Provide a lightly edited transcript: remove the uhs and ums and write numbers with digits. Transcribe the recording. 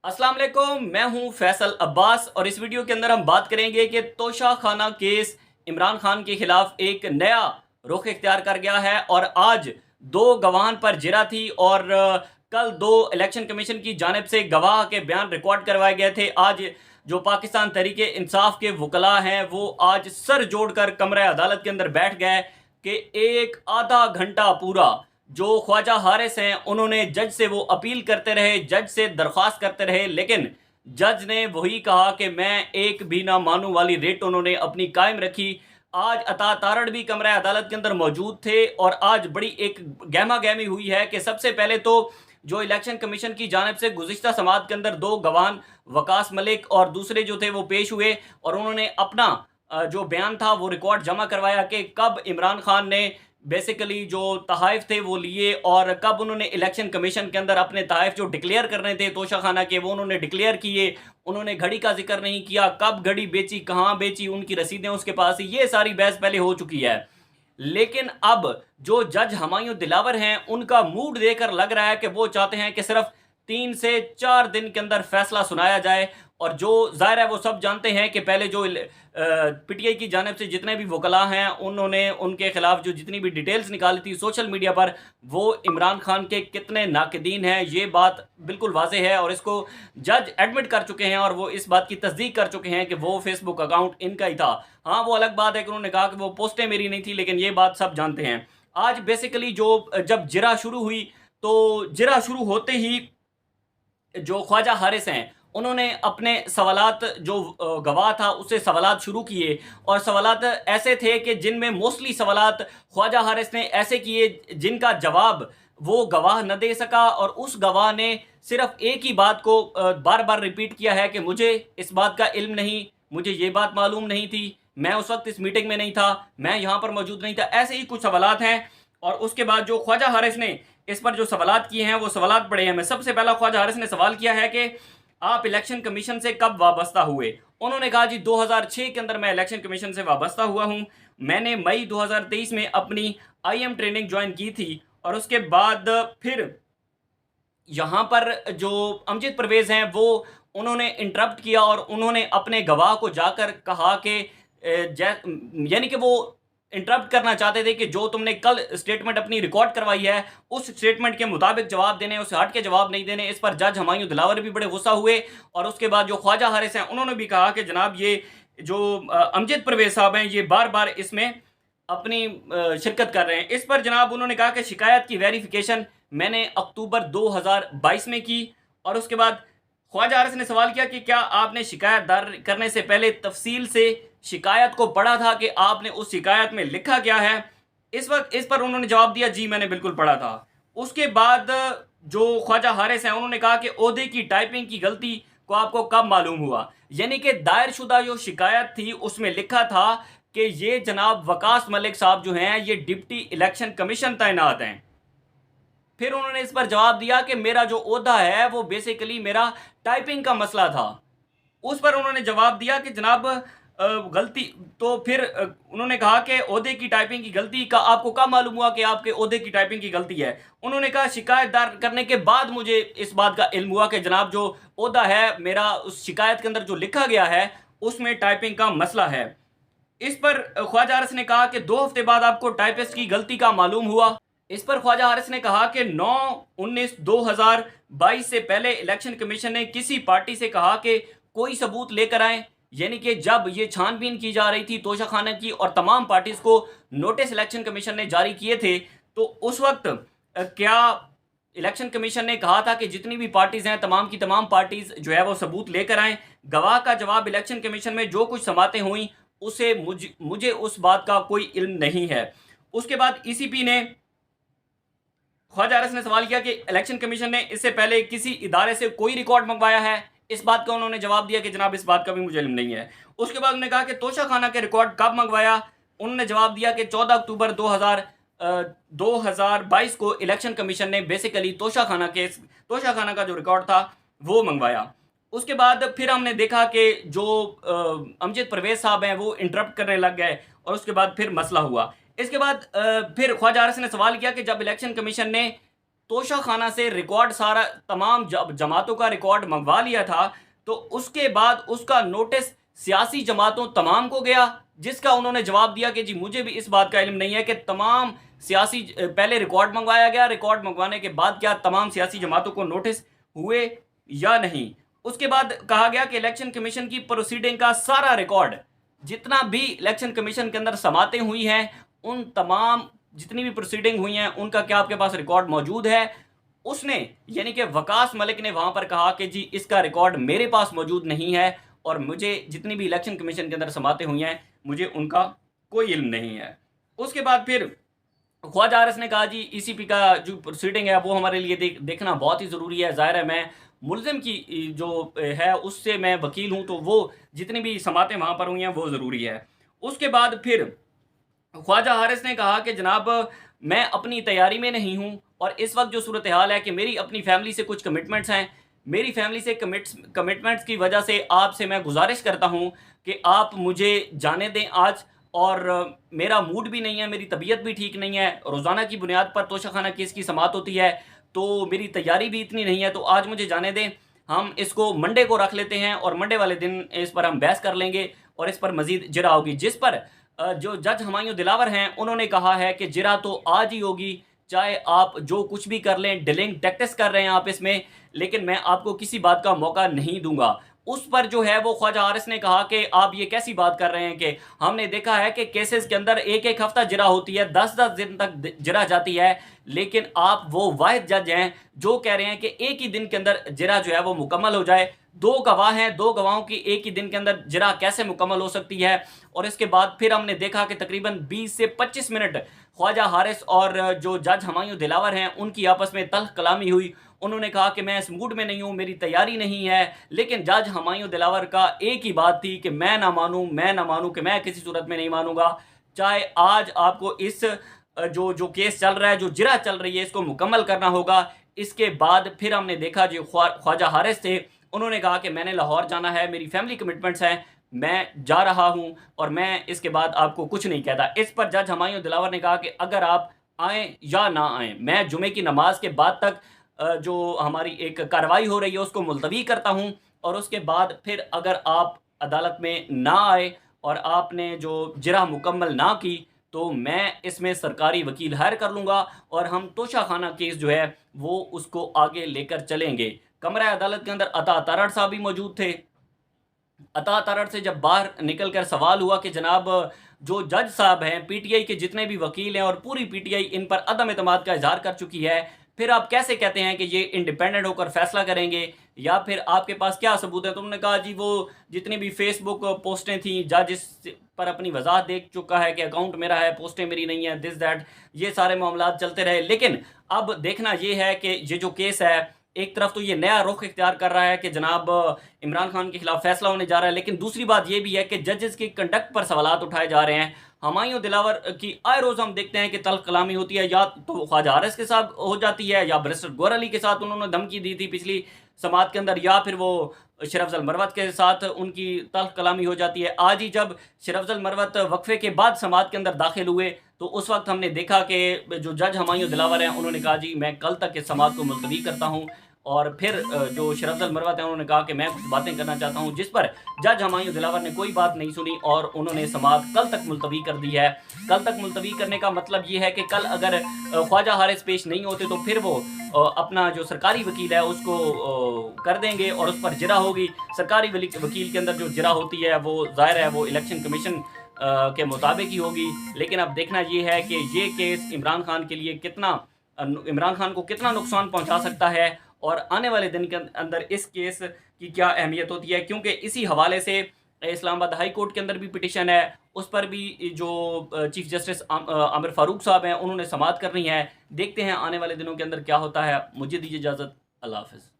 अस्सलाम वालेकुम, मैं हूं फैसल अब्बास और इस वीडियो के अंदर हम बात करेंगे कि तोशा खाना केस इमरान खान के खिलाफ एक नया रुख इख्तियार कर गया है और आज दो गवाहान पर जिरा थी और कल दो इलेक्शन कमीशन की जानिब से गवाह के बयान रिकॉर्ड करवाए गए थे। आज जो पाकिस्तान तहरीक इंसाफ के वकला हैं वो आज सर जोड़कर कमरे अदालत के अंदर बैठ गए कि एक आधा घंटा पूरा जो ख्वाजा हारिस हैं उन्होंने जज से वो अपील करते रहे, जज से दरख्वास्त करते रहे, लेकिन जज ने वही कहा कि मैं एक भी ना मानूं वाली रेट उन्होंने अपनी कायम रखी। आज अता तारड़ भी कमरा अदालत के अंदर मौजूद थे और आज बड़ी एक गहमा गहमी हुई है कि सबसे पहले तो जो इलेक्शन कमीशन की जानिब से गुज़िश्ता समात के अंदर दो गवान वकास मलिक और दूसरे जो थे वो पेश हुए और उन्होंने अपना जो बयान था वो रिकॉर्ड जमा करवाया कि कब इमरान खान ने बेसिकली जो तहाइफ थे वो लिए और कब उन्होंने इलेक्शन कमीशन के अंदर अपने तहाइफ जो डिक्लेयर करने थे तोशा खाना के वो उन्होंने डिक्लेयर किए। उन्होंने घड़ी का जिक्र नहीं किया, कब घड़ी बेची, कहाँ बेची, उनकी रसीदें उसके पास, ये सारी बहस पहले हो चुकी है। लेकिन अब जो जज हुमायूं दिलावर हैं उनका मूड देखकर लग रहा है कि वो चाहते हैं कि सिर्फ 3 से 4 दिन के अंदर फैसला सुनाया जाए। और जो जाहिर है वो सब जानते हैं कि पहले जो पीटीआई की जानिब से जितने भी वकला हैं उन्होंने उनके खिलाफ जो जितनी भी डिटेल्स निकाली थी सोशल मीडिया पर, वो इमरान खान के कितने नाकदीन हैं ये बात बिल्कुल वाज़ेह है और इसको जज एडमिट कर चुके हैं और वो इस बात की तस्दीक कर चुके हैं कि वो फेसबुक अकाउंट इनका ही था। हाँ, वो अलग बात है कि उन्होंने कहा कि वो पोस्टें मेरी नहीं थी, लेकिन ये बात सब जानते हैं। आज बेसिकली जो जब जिरा शुरू हुई तो जिरा शुरू होते ही जो ख्वाजा हारिस हैं उन्होंने अपने सवालात जो गवाह था उससे सवालात शुरू किए और सवालात ऐसे थे कि जिनमें मोस्टली सवालात ख्वाजा हारिस ने ऐसे किए जिनका जवाब वो गवाह न दे सका और उस गवाह ने सिर्फ एक ही बात को बार बार रिपीट किया है कि मुझे इस बात का इल्म नहीं, मुझे ये बात मालूम नहीं थी, मैं उस वक्त इस मीटिंग में नहीं था, मैं यहाँ पर मौजूद नहीं था। ऐसे ही कुछ सवालात हैं और उसके बाद जो ख्वाजा हारिस ने इस पर जो सवालात किए हैं वो सवालात बड़े हैं। मैं सबसे पहला ख्वाजा हारिस ने सवाल किया है कि आप इलेक्शन कमीशन से कब वाबस्ता हुए। उन्होंने कहा जी 2006 के अंदर मैं इलेक्शन कमीशन से वाबस्ता हुआ हूं। मैंने मई 2023 में अपनी आईएम ट्रेनिंग ज्वाइन की थी और उसके बाद फिर यहाँ पर जो अमजद परवेज़ हैं वो उन्होंने इंटरप्ट किया और उन्होंने अपने गवाह को जाकर कहा कि यानी कि वो इंटरप्ट करना चाहते थे कि जो तुमने कल स्टेटमेंट अपनी रिकॉर्ड करवाई है उस स्टेटमेंट के मुताबिक जवाब देने, उससे हट के जवाब नहीं देने। इस पर जज हुमायूं दिलावर भी बड़े गुस्सा हुए और उसके बाद जो ख्वाजा हारिस हैं उन्होंने भी कहा कि जनाब ये जो अमजद परवेज़ साहब हैं ये बार बार इसमें अपनी शिरकत कर रहे हैं। इस पर जनाब उन्होंने कहा कि शिकायत की वेरिफिकेशन मैंने अक्टूबर 2022 में की और उसके बाद ख्वाजा हारिस ने सवाल किया कि क्या आपने शिकायत दायर करने से पहले तफसील से शिकायत को पढ़ा था कि आपने उस शिकायत में लिखा क्या है। इस वक्त इस पर उन्होंने जवाब दिया जी मैंने बिल्कुल पढ़ा था। उसके बाद जो ख्वाजा हारिस हैं उन्होंने कहा कि ओहदे की टाइपिंग की गलती को आपको कब मालूम हुआ। यानी कि दायर शुदा जो शिकायत थी उसमें लिखा था कि ये जनाब वकास मलिक साहब जो हैं ये डिप्टी इलेक्शन कमीशन तैनात हैं। फिर उन्होंने इस पर जवाब दिया कि मेरा जो ओहदा है वो बेसिकली मेरा टाइपिंग का मसला था। उस पर उन्होंने जवाब दिया कि जनाब गलती तो फिर उन्होंने कहा कि ओहदे की टाइपिंग की गलती का आपको कब मालूम हुआ कि आपके ओहदे की टाइपिंग की गलती है। उन्होंने कहा शिकायत दायर करने के बाद मुझे इस बात का इल्म हुआ कि जनाब जो ओहदा है मेरा उस शिकायत के अंदर जो लिखा गया है उसमें टाइपिंग का मसला है। इस पर ख्वाजा हारिस ने कहा कि 2 हफ्ते बाद आपको टाइपिस्ट की गलती का मालूम हुआ। इस पर ख्वाजा हारिस ने कहा कि 9/19/2022 से पहले इलेक्शन कमीशन ने किसी पार्टी से कहा कि कोई सबूत लेकर आए। यानी कि जब ये छानबीन की जा रही थी तोशा खाना की और तमाम पार्टीज को नोटिस इलेक्शन कमीशन ने जारी किए थे तो उस वक्त क्या इलेक्शन कमीशन ने कहा था कि जितनी भी पार्टीज हैं तमाम की तमाम पार्टीज जो है वो सबूत लेकर आए। गवाह का जवाब इलेक्शन कमीशन में जो कुछ समातें हुई उसे मुझे उस बात का कोई इल्म नहीं है। उसके बाद ईसीपी ने ख्वाजा हारिस ने सवाल किया कि इलेक्शन कमीशन ने इससे पहले किसी इदारे से कोई रिकॉर्ड मंगवाया है। इस बात का उन्होंने जवाब दिया कि जनाब इस बात का भी मुझे इल्म नहीं है। उसके बाद उन्होंने कहा कि तोशा खाना के रिकॉर्ड कब मंगवाया। उन्होंने जवाब दिया कि 14 अक्टूबर 2022 को इलेक्शन कमीशन ने बेसिकली तोशा खाना का जो रिकॉर्ड था वो मंगवाया। उसके बाद फिर हमने देखा कि जो अमजद परवेज़ साहब हैं वो इंटरप्ट करने लग गए और उसके बाद फिर मसला हुआ। इसके बाद फिर ख्वाजा हारिस ने सवाल किया कि जब इलेक्शन कमीशन ने तोशा खाना से रिकॉर्ड सारा तमाम जमातों का रिकॉर्ड मंगवा लिया था, तो उसके बाद उसका नोटिस सियासी जमातों तमाम को गया, जिसका उन्होंने जवाब दिया कि जी मुझे भी इस बात का इल्म नहीं है कि तमाम सियासी पहले रिकॉर्ड मंगवाया गया, रिकॉर्ड मंगवाने के बाद क्या तमाम सियासी जमातों को नोटिस हुए या नहीं। उसके बाद कहा गया कि इलेक्शन कमीशन की प्रोसीडिंग का सारा रिकॉर्ड, जितना भी इलेक्शन कमीशन के अंदर समातें हुई हैं, उन तमाम जितनी भी प्रोसीडिंग हुई हैं उनका क्या आपके पास रिकॉर्ड मौजूद है। उसने यानी कि वकास मलिक ने वहां पर कहा कि जी इसका रिकॉर्ड मेरे पास मौजूद नहीं है और मुझे जितनी भी इलेक्शन कमीशन के अंदर समातें हुई हैं मुझे उनका कोई इल्म नहीं है। उसके बाद फिर ख्वाजा हारिस ने कहा जी ईसीपी का जो प्रोसीडिंग है वो हमारे लिए देखना बहुत ही ज़रूरी है। ज़ाहिर है मैं मुलजिम की जो है उससे मैं वकील हूँ, तो वो जितनी भी समातें वहाँ पर हुई हैं वो ज़रूरी है। उसके बाद फिर ख्वाजा हारिस ने कहा कि जनाब मैं अपनी तैयारी में नहीं हूँ और इस वक्त जो सूरत हाल है कि मेरी अपनी फैमिली से कुछ कमिटमेंट्स हैं, मेरी फैमिली से कमिटमेंट्स की वजह से आपसे मैं गुजारिश करता हूँ कि आप मुझे जाने दें आज। और मेरा मूड भी नहीं है, मेरी तबीयत भी ठीक नहीं है, रोज़ाना की बुनियाद पर तोशाखाना केस की समाअत होती है, तो मेरी तैयारी भी इतनी नहीं है, तो आज मुझे जाने दें। हम इसको मंडे को रख लेते हैं और मंडे वाले दिन इस पर हम बहस कर लेंगे और इस पर मज़ीद जिरा होगी। जिस पर जो जज हुमायूं दिलावर हैं उन्होंने कहा है कि जिरा तो आज ही होगी, चाहे आप जो कुछ भी कर लें, डिलिंग टैक्टिस कर रहे हैं आप इसमें, लेकिन मैं आपको किसी बात का मौका नहीं दूंगा। उस पर जो है वो ख्वाजा हारिस ने कहा कि आप ये कैसी बात कर रहे हैं कि हमने देखा है कि केसेस के अंदर एक एक हफ्ता जिरा होती है, 10-10 दिन तक जिरा जाती है, लेकिन आप वो वाहिद जज हैं जो कह रहे हैं कि एक ही दिन के अंदर जिरा जो है वो मुकम्मल हो जाए। दो गवाह हैं, दो गवाहों की एक ही दिन के अंदर जिरा कैसे मुकम्मल हो सकती है। और इसके बाद फिर हमने देखा कि तकरीबन 20 से 25 मिनट ख्वाजा हारिस और जो जज हुमायूं दिलावर हैं उनकी आपस में तल्ख कलामी हुई। उन्होंने कहा कि मैं इस मूड में नहीं हूँ, मेरी तैयारी नहीं है, लेकिन जज हुमायूं दिलावर का एक ही बात थी कि मैं ना मानूं कि मैं किसी सूरत में नहीं मानूंगा, चाहे आज आपको इस जो केस चल रहा है, जो जिरा चल रही है, इसको मुकम्मल करना होगा। इसके बाद फिर हमने देखा जो ख्वाजा हारिस थे उन्होंने कहा कि मैंने लाहौर जाना है, मेरी फैमिली कमिटमेंट्स हैं, मैं जा रहा हूं और मैं इसके बाद आपको कुछ नहीं कहता। इस पर जज हुमायूं दिलावर ने कहा कि अगर आप आएँ या ना आएँ, मैं जुमे की नमाज के बाद तक जो हमारी एक कार्रवाई हो रही है उसको मुलतवी करता हूं, और उसके बाद फिर अगर आप अदालत में ना आए और आपने जो जिरा मुकम्मल ना की तो मैं इसमें सरकारी वकील हायर कर लूँगा और हम तोशाखाना केस जो है वो उसको आगे लेकर चलेंगे। कमरा अदालत के अंदर अता तारड़ साहब भी मौजूद थे। अता तारड़ से जब बाहर निकल कर सवाल हुआ कि जनाब जो जज साहब हैं, पीटीआई के जितने भी वकील हैं और पूरी पीटीआई इन पर अदम एतमाद का इजहार कर चुकी है, फिर आप कैसे कहते हैं कि ये इंडिपेंडेंट होकर फैसला करेंगे, या फिर आपके पास क्या सबूत है। तो उन्होंने कहा जी वो जितनी भी फेसबुक पोस्टें थी, जज इस पर अपनी वजाहत देख चुका है कि अकाउंट मेरा है, पोस्टें मेरी नहीं है, दिस दैट, ये सारे मामला चलते रहे। लेकिन अब देखना ये है कि ये जो केस है एक तरफ तो ये नया रुख इख्तियार कर रहा है कि जनाब इमरान खान के खिलाफ फैसला होने जा रहा है, लेकिन दूसरी बात ये भी है कि जजेस के कंडक्ट पर सवालात उठाए जा रहे हैं। हुमायूं दिलावर की आए रोज़ हम देखते हैं कि तल्ख कलामी होती है, या तो ख्वाजा हारिस के साथ हो जाती है या बैरिस्टर गौहर अली के साथ उन्होंने धमकी दी थी पिछली समात के अंदर, या फिर वो शरफजल मरवत के साथ उनकी तल्ख कलामी हो जाती है। आज ही जब शरफजल मरवत वक्फे के बाद समात के अंदर दाखिल हुए तो उस वक्त हमने देखा कि जो जज हुमायूं दिलावर हैं उन्होंने कहा जी मैं कल तक इस समात को मुलतवी करता हूँ, और फिर जो शरफजल मरवत हैं उन्होंने कहा कि मैं कुछ बातें करना चाहता हूं, जिस पर जज हुमायूं दिलावर ने कोई बात नहीं सुनी और उन्होंने समात कल तक मुलतवी कर दी है। कल तक मुलतवी करने का मतलब ये है कि कल अगर ख्वाजा हारिस पेश नहीं होते तो फिर वो अपना जो सरकारी वकील है उसको कर देंगे और उस पर जिरा होगी। सरकारी वकील के अंदर जो जिरा होती है वो ज़ाहिर है वो इलेक्शन कमीशन के मुताबिक ही होगी। लेकिन अब देखना ये है कि ये केस इमरान खान के लिए इमरान खान को कितना नुकसान पहुंचा सकता है और आने वाले दिन के अंदर इस केस की क्या अहमियत होती है, क्योंकि इसी हवाले से इस्लामाबाद हाई कोर्ट के अंदर भी पिटिशन है, उस पर भी जो चीफ जस्टिस आमिर फारूक साहब हैं उन्होंने समाअत करनी है। देखते हैं आने वाले दिनों के अंदर क्या होता है। मुझे दीजिए इजाज़त, अल्लाह हाफ़िज़।